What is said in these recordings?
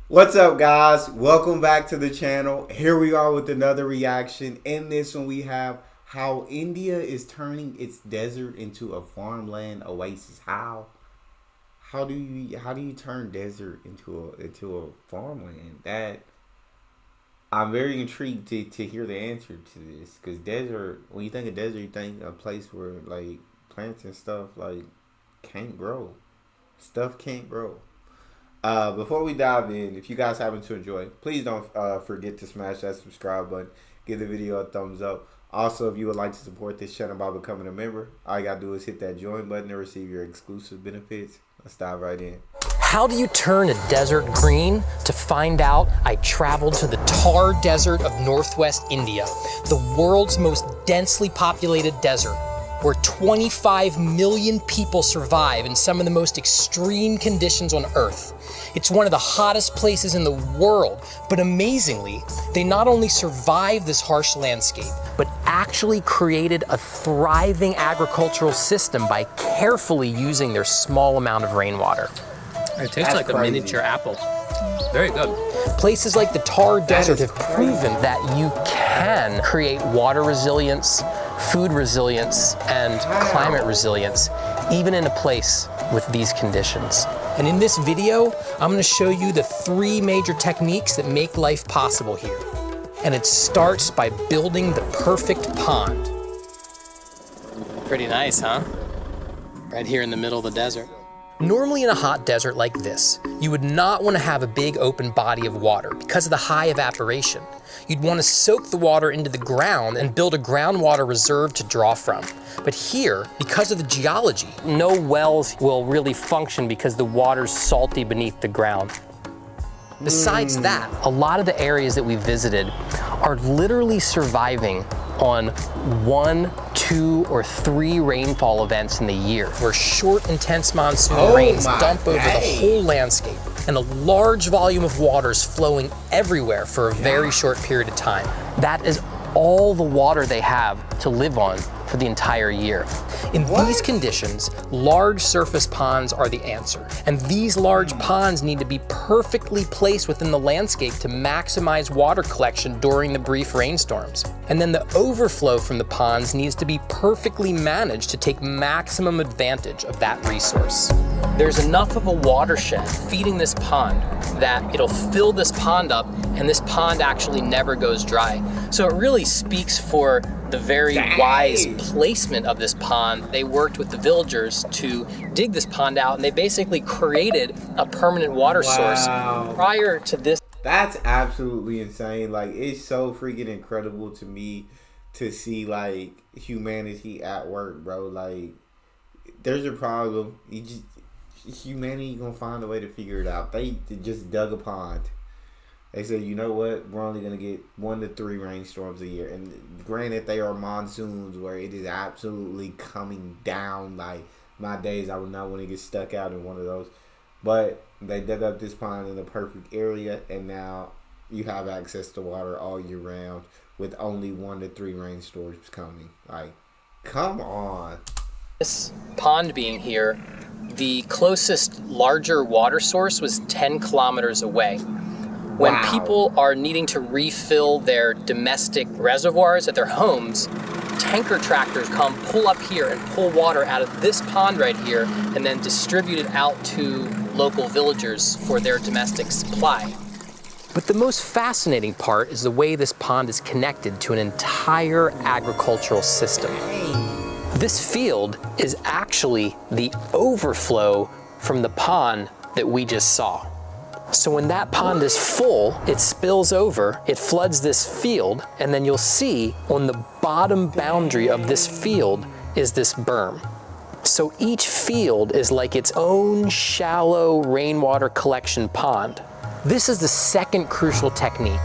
What's up, guys? Welcome back to the channel. Here we are with another reaction. In this one we have how India is turning its desert into a farmland oasis. How do you turn desert into a farmland? That I'm very intrigued to hear the answer to this, because desert, when you think of desert, you think a place where like plants and stuff like can't grow. Stuff can't grow. Before we dive in, if you guys happen to enjoy, please don't forget to smash that subscribe button. Give the video a thumbs up. Also, if you would like to support this channel by becoming a member, all you gotta do is hit that join button to receive your exclusive benefits. Let's dive right in. How do you turn a desert green? To find out, I traveled to the Thar Desert of northwest India, the world's most densely populated desert, where 25 million people survive in some of the most extreme conditions on Earth. It's one of the hottest places in the world, but amazingly, they not only survived this harsh landscape, but actually created a thriving agricultural system by carefully using their small amount of rainwater. It tastes like a miniature apple. Very good. Places like the Thar Desert have proven that you can create water resilience, food resilience, and climate resilience, even in a place with these conditions. And in this video, I'm going to show you the 3 major techniques that make life possible here. And it starts by building the perfect pond. Pretty nice, huh? Right here in the middle of the desert. Normally in a hot desert like this, you would not want to have a big open body of water because of the high evaporation. You'd want to soak the water into the ground and build a groundwater reserve to draw from. But here, because of the geology, no wells will really function because the water's salty beneath the ground. Besides that, a lot of the areas that we visited are literally surviving on 1, 2, or 3 rainfall events in the year, where short, intense monsoon rains dump over the whole landscape, and a large volume of water is flowing everywhere for a very short period of time. That is all the water they have to live on for the entire year. In these conditions, large surface ponds are the answer. And these large ponds need to be perfectly placed within the landscape to maximize water collection during the brief rainstorms. And then the overflow from the ponds needs to be perfectly managed to take maximum advantage of that resource. There's enough of a watershed feeding this pond that it'll fill this pond up, and this pond actually never goes dry. So it really speaks for the very wise placement of this pond. They worked with the villagers to dig this pond out, and they basically created a permanent water source prior to this. That's absolutely insane. Like, it's so freaking incredible to me to see like humanity at work, bro. Like, there's a problem. Humanity gonna find a way to figure it out. They just dug a pond. They said, you know what? We're only going to get 1 to 3 rainstorms a year. And granted, they are monsoons where it is absolutely coming down. Like, my days, I would not want to get stuck out in one of those. But they dug up this pond in the perfect area. And now you have access to water all year round with only 1 to 3 rainstorms coming. Like, come on. This pond being here, the closest larger water source was 10 kilometers away. When people are needing to refill their domestic reservoirs at their homes, tanker tractors come, pull up here, and pull water out of this pond right here, and then distribute it out to local villagers for their domestic supply. But the most fascinating part is the way this pond is connected to an entire agricultural system. This field is actually the overflow from the pond that we just saw. So when that pond is full, it spills over, it floods this field, and then you'll see on the bottom boundary of this field is this berm. So each field is like its own shallow rainwater collection pond. This is the second crucial technique.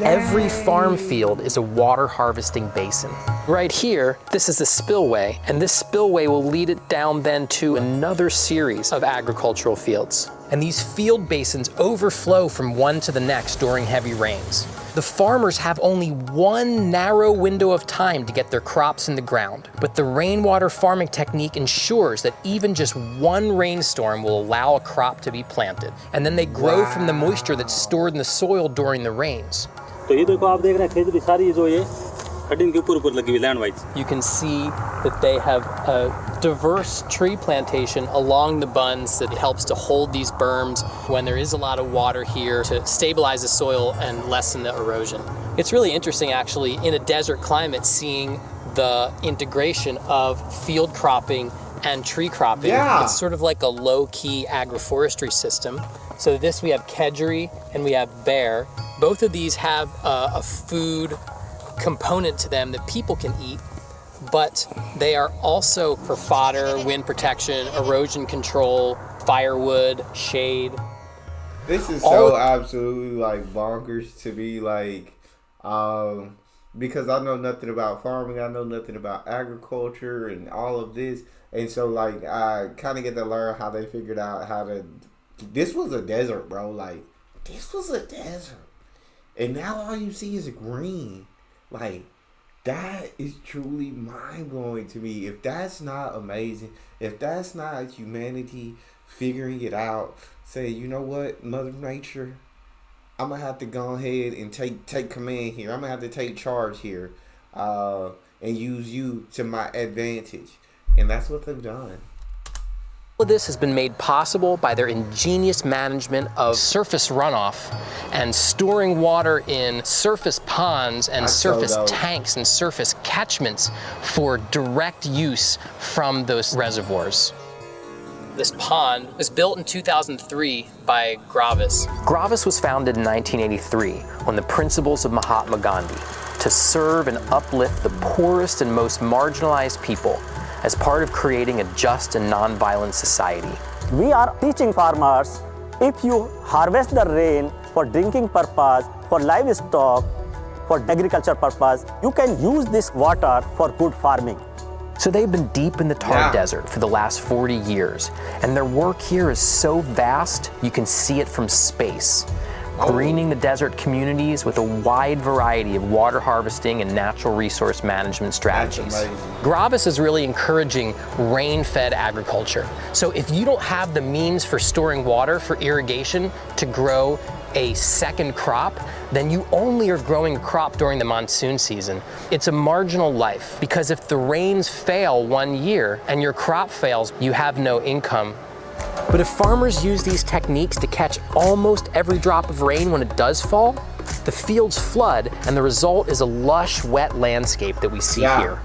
Every farm field is a water harvesting basin. Right here, this is the spillway, and this spillway will lead it down then to another series of agricultural fields. And these field basins overflow from one to the next during heavy rains. The farmers have only one narrow window of time to get their crops in the ground, but the rainwater farming technique ensures that even just one rainstorm will allow a crop to be planted, and then they grow from the moisture that's stored in the soil during the rains. You can see that they have a diverse tree plantation along the bunds that helps to hold these berms when there is a lot of water here to stabilize the soil and lessen the erosion. It's really interesting actually in a desert climate seeing the integration of field cropping and tree cropping. Yeah. It's sort of like a low-key agroforestry system. So this we have kedgeree and we have bear. Both of these have a food component to them that people can eat, but they are also for fodder, wind protection, erosion control, firewood, shade. This is so absolutely like bonkers to be like, because I know nothing about farming, I know nothing about agriculture and all of this, and so like I kind of get to learn how they figured out how to. This was a desert, bro. Like this was a desert, and now all you see is green. Like, that is truly mind-blowing to me. If that's not amazing, if that's not humanity figuring it out, say, you know what, Mother Nature, I'm going to have to go ahead and take command here. I'm going to have to take charge here and use you to my advantage. And that's what they've done. All of this has been made possible by their ingenious management of surface runoff and storing water in surface ponds and surface tanks and surface catchments for direct use from those reservoirs. This pond was built in 2003 by Gravis. Gravis was founded in 1983 on the principles of Mahatma Gandhi to serve and uplift the poorest and most marginalized people as part of creating a just and non-violent society. We are teaching farmers, if you harvest the rain for drinking purpose, for livestock, for agriculture purpose, you can use this water for good farming. So they've been deep in the Thar Desert for the last 40 years, and their work here is so vast, you can see it from space. Greening the desert communities with a wide variety of water harvesting and natural resource management strategies. Gravis is really encouraging rain-fed agriculture. So if you don't have the means for storing water for irrigation to grow a second crop, then you only are growing a crop during the monsoon season. It's a marginal life because if the rains fail one year and your crop fails, you have no income. But if farmers use these techniques to catch almost every drop of rain when it does fall, the fields flood and the result is a lush, wet landscape that we see here.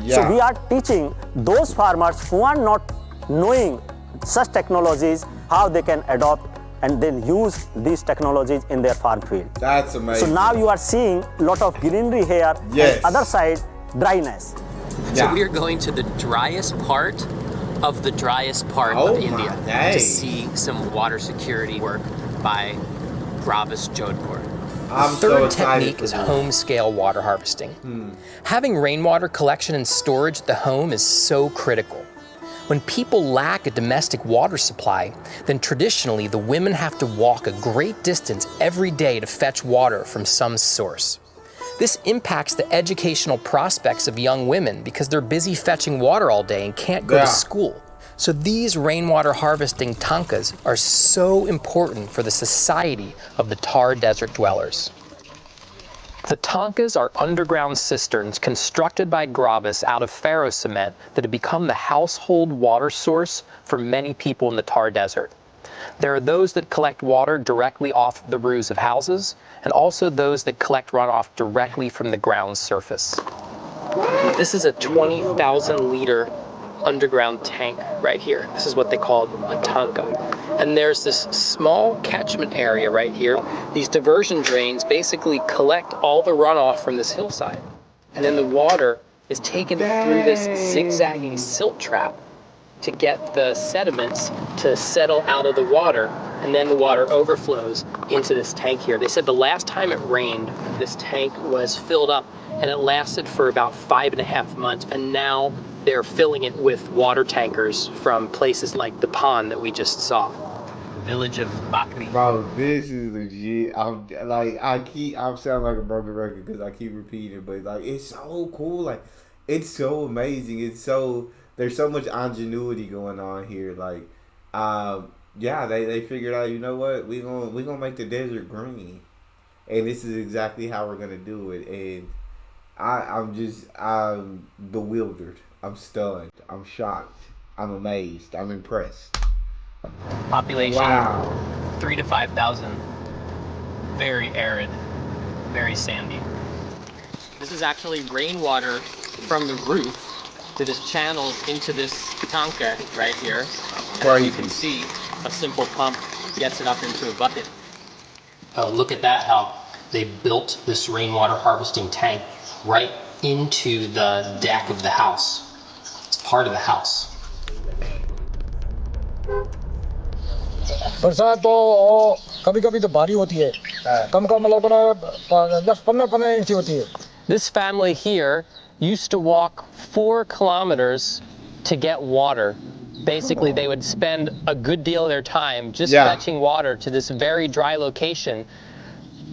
So we are teaching those farmers who are not knowing such technologies, how they can adopt and then use these technologies in their farm field. That's amazing. So now you are seeing a lot of greenery here, and other side, dryness. So we are going to the driest part of the driest part of India to see some water security work by Gravis Jodhpur. The third technique is home-scale water harvesting. Having rainwater collection and storage at the home is so critical. When people lack a domestic water supply, then traditionally the women have to walk a great distance every day to fetch water from some source. This impacts the educational prospects of young women because they're busy fetching water all day and can't go to school. So these rainwater harvesting tankas are so important for the society of the Thar Desert dwellers. The tankas are underground cisterns constructed by Gravis out of ferro cement that have become the household water source for many people in the Thar Desert. There are those that collect water directly off the roofs of houses, and also those that collect runoff directly from the ground surface. This is a 20,000 liter underground tank right here. This is what they call a tanka. And there's this small catchment area right here. These diversion drains basically collect all the runoff from this hillside. And then the water is taken through this zigzagging silt trap to get the sediments to settle out of the water, and then the water overflows into this tank here. They said the last time it rained, this tank was filled up and it lasted for about 5.5 months, and now they're filling it with water tankers from places like the pond that we just saw. village of Bakri. Bro, this is legit. I'm sounding like a broken record because I keep repeating, but like it's so cool. Like it's so amazing. There's so much ingenuity going on here. Like, yeah, they figured out. You know what? We gonna make the desert green, and this is exactly how we're gonna do it. And I'm bewildered. I'm stunned. I'm shocked. I'm amazed. I'm impressed. Population Wow. 3,000 to 5,000. Very arid, very sandy. This is actually rainwater from the roof that is channeled into this tanka right here. And you can see a simple pump gets it up into a bucket. Oh, look at that, how they built this rainwater harvesting tank right into the deck of the house. It's part of the house. बरसात तो कभी कभी तो भारी होती है कम कम मतलब 10-15 inch होती है. This family here used to walk 4 kilometers to get water. Basically, they would spend a good deal of their time just fetching water to this very dry location.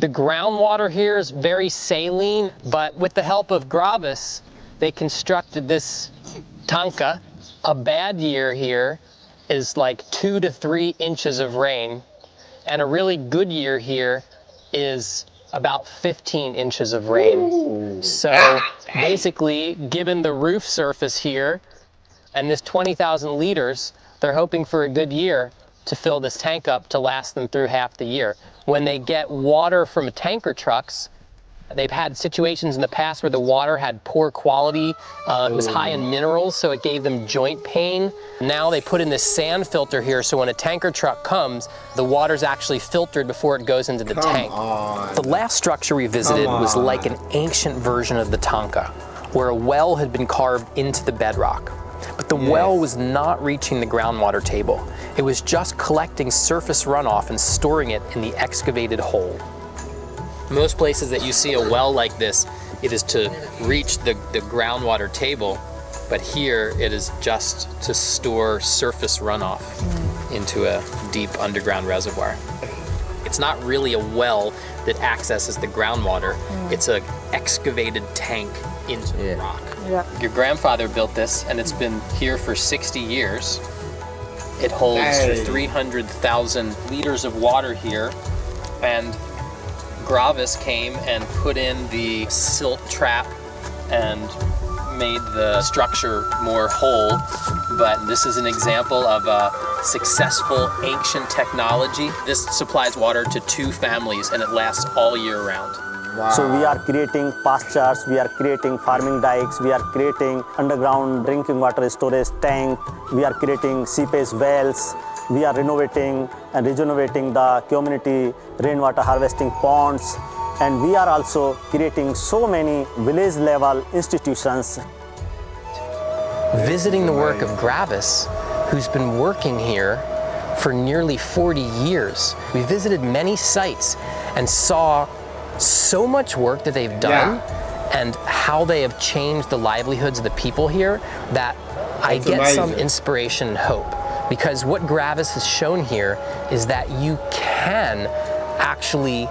The groundwater here is very saline, but with the help of Gravis, they constructed this tanka. A bad year here is like 2 to 3 inches of rain, and a really good year here is about 15 inches of rain. So basically, given the roof surface here and this 20,000 liters, they're hoping for a good year to fill this tank up to last them through half the year. When they get water from tanker trucks, they've had situations in the past where the water had poor quality. It was high in minerals, so it gave them joint pain. Now they put in this sand filter here, so when a tanker truck comes, the water's actually filtered before it goes into the tank. The last structure we visited was like an ancient version of the tanka, where a well had been carved into the bedrock. But the well was not reaching the groundwater table. It was just collecting surface runoff and storing it in the excavated hole. Most places that you see a well like this, it is to reach the groundwater table, but here it is just to store surface runoff into a deep underground reservoir. It's not really a well that accesses the groundwater, it's an excavated tank into the rock. Your grandfather built this, and it's been here for 60 years. It holds 300,000 liters of water here, and Gravis came and put in the silt trap and made the structure more whole. But this is an example of a successful ancient technology. This supplies water to 2 families and it lasts all year round. Wow. So we are creating pastures, we are creating farming dikes, we are creating underground drinking water storage tank, we are creating seepage wells, we are renovating and regenerating the community rainwater harvesting ponds, and we are also creating so many village level institutions. Visiting the work of Gravis, who's been working here for nearly 40 years, we visited many sites and saw so much work that they've done and how they have changed the livelihoods of the people here that I get some inspiration and hope. Because what Gravis has shown here is that you can actually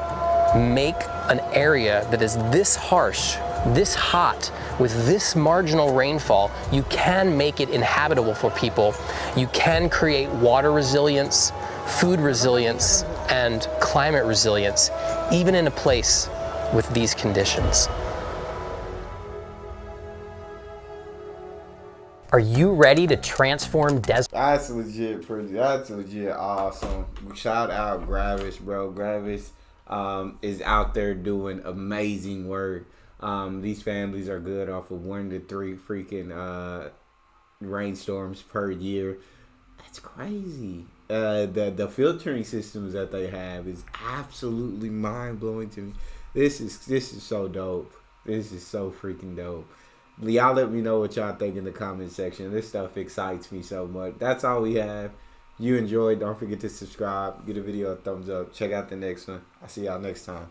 make an area that is this harsh, this hot, with this marginal rainfall, you can make it inhabitable for people. You can create water resilience, food resilience, and climate resilience, even in a place with these conditions. Are you ready to transform desert? That's legit awesome. Shout out Gravis, bro. Gravis is out there doing amazing work. These families are good off of 1 to 3 freaking rainstorms per year. That's crazy. The filtering systems that they have is absolutely mind blowing to me. This is so dope. This is so freaking dope. Y'all let me know what y'all think in the comment section. This stuff excites me so much. That's all we have. You enjoyed. Don't forget to subscribe. Give the video a thumbs up. Check out the next one. I'll see y'all next time.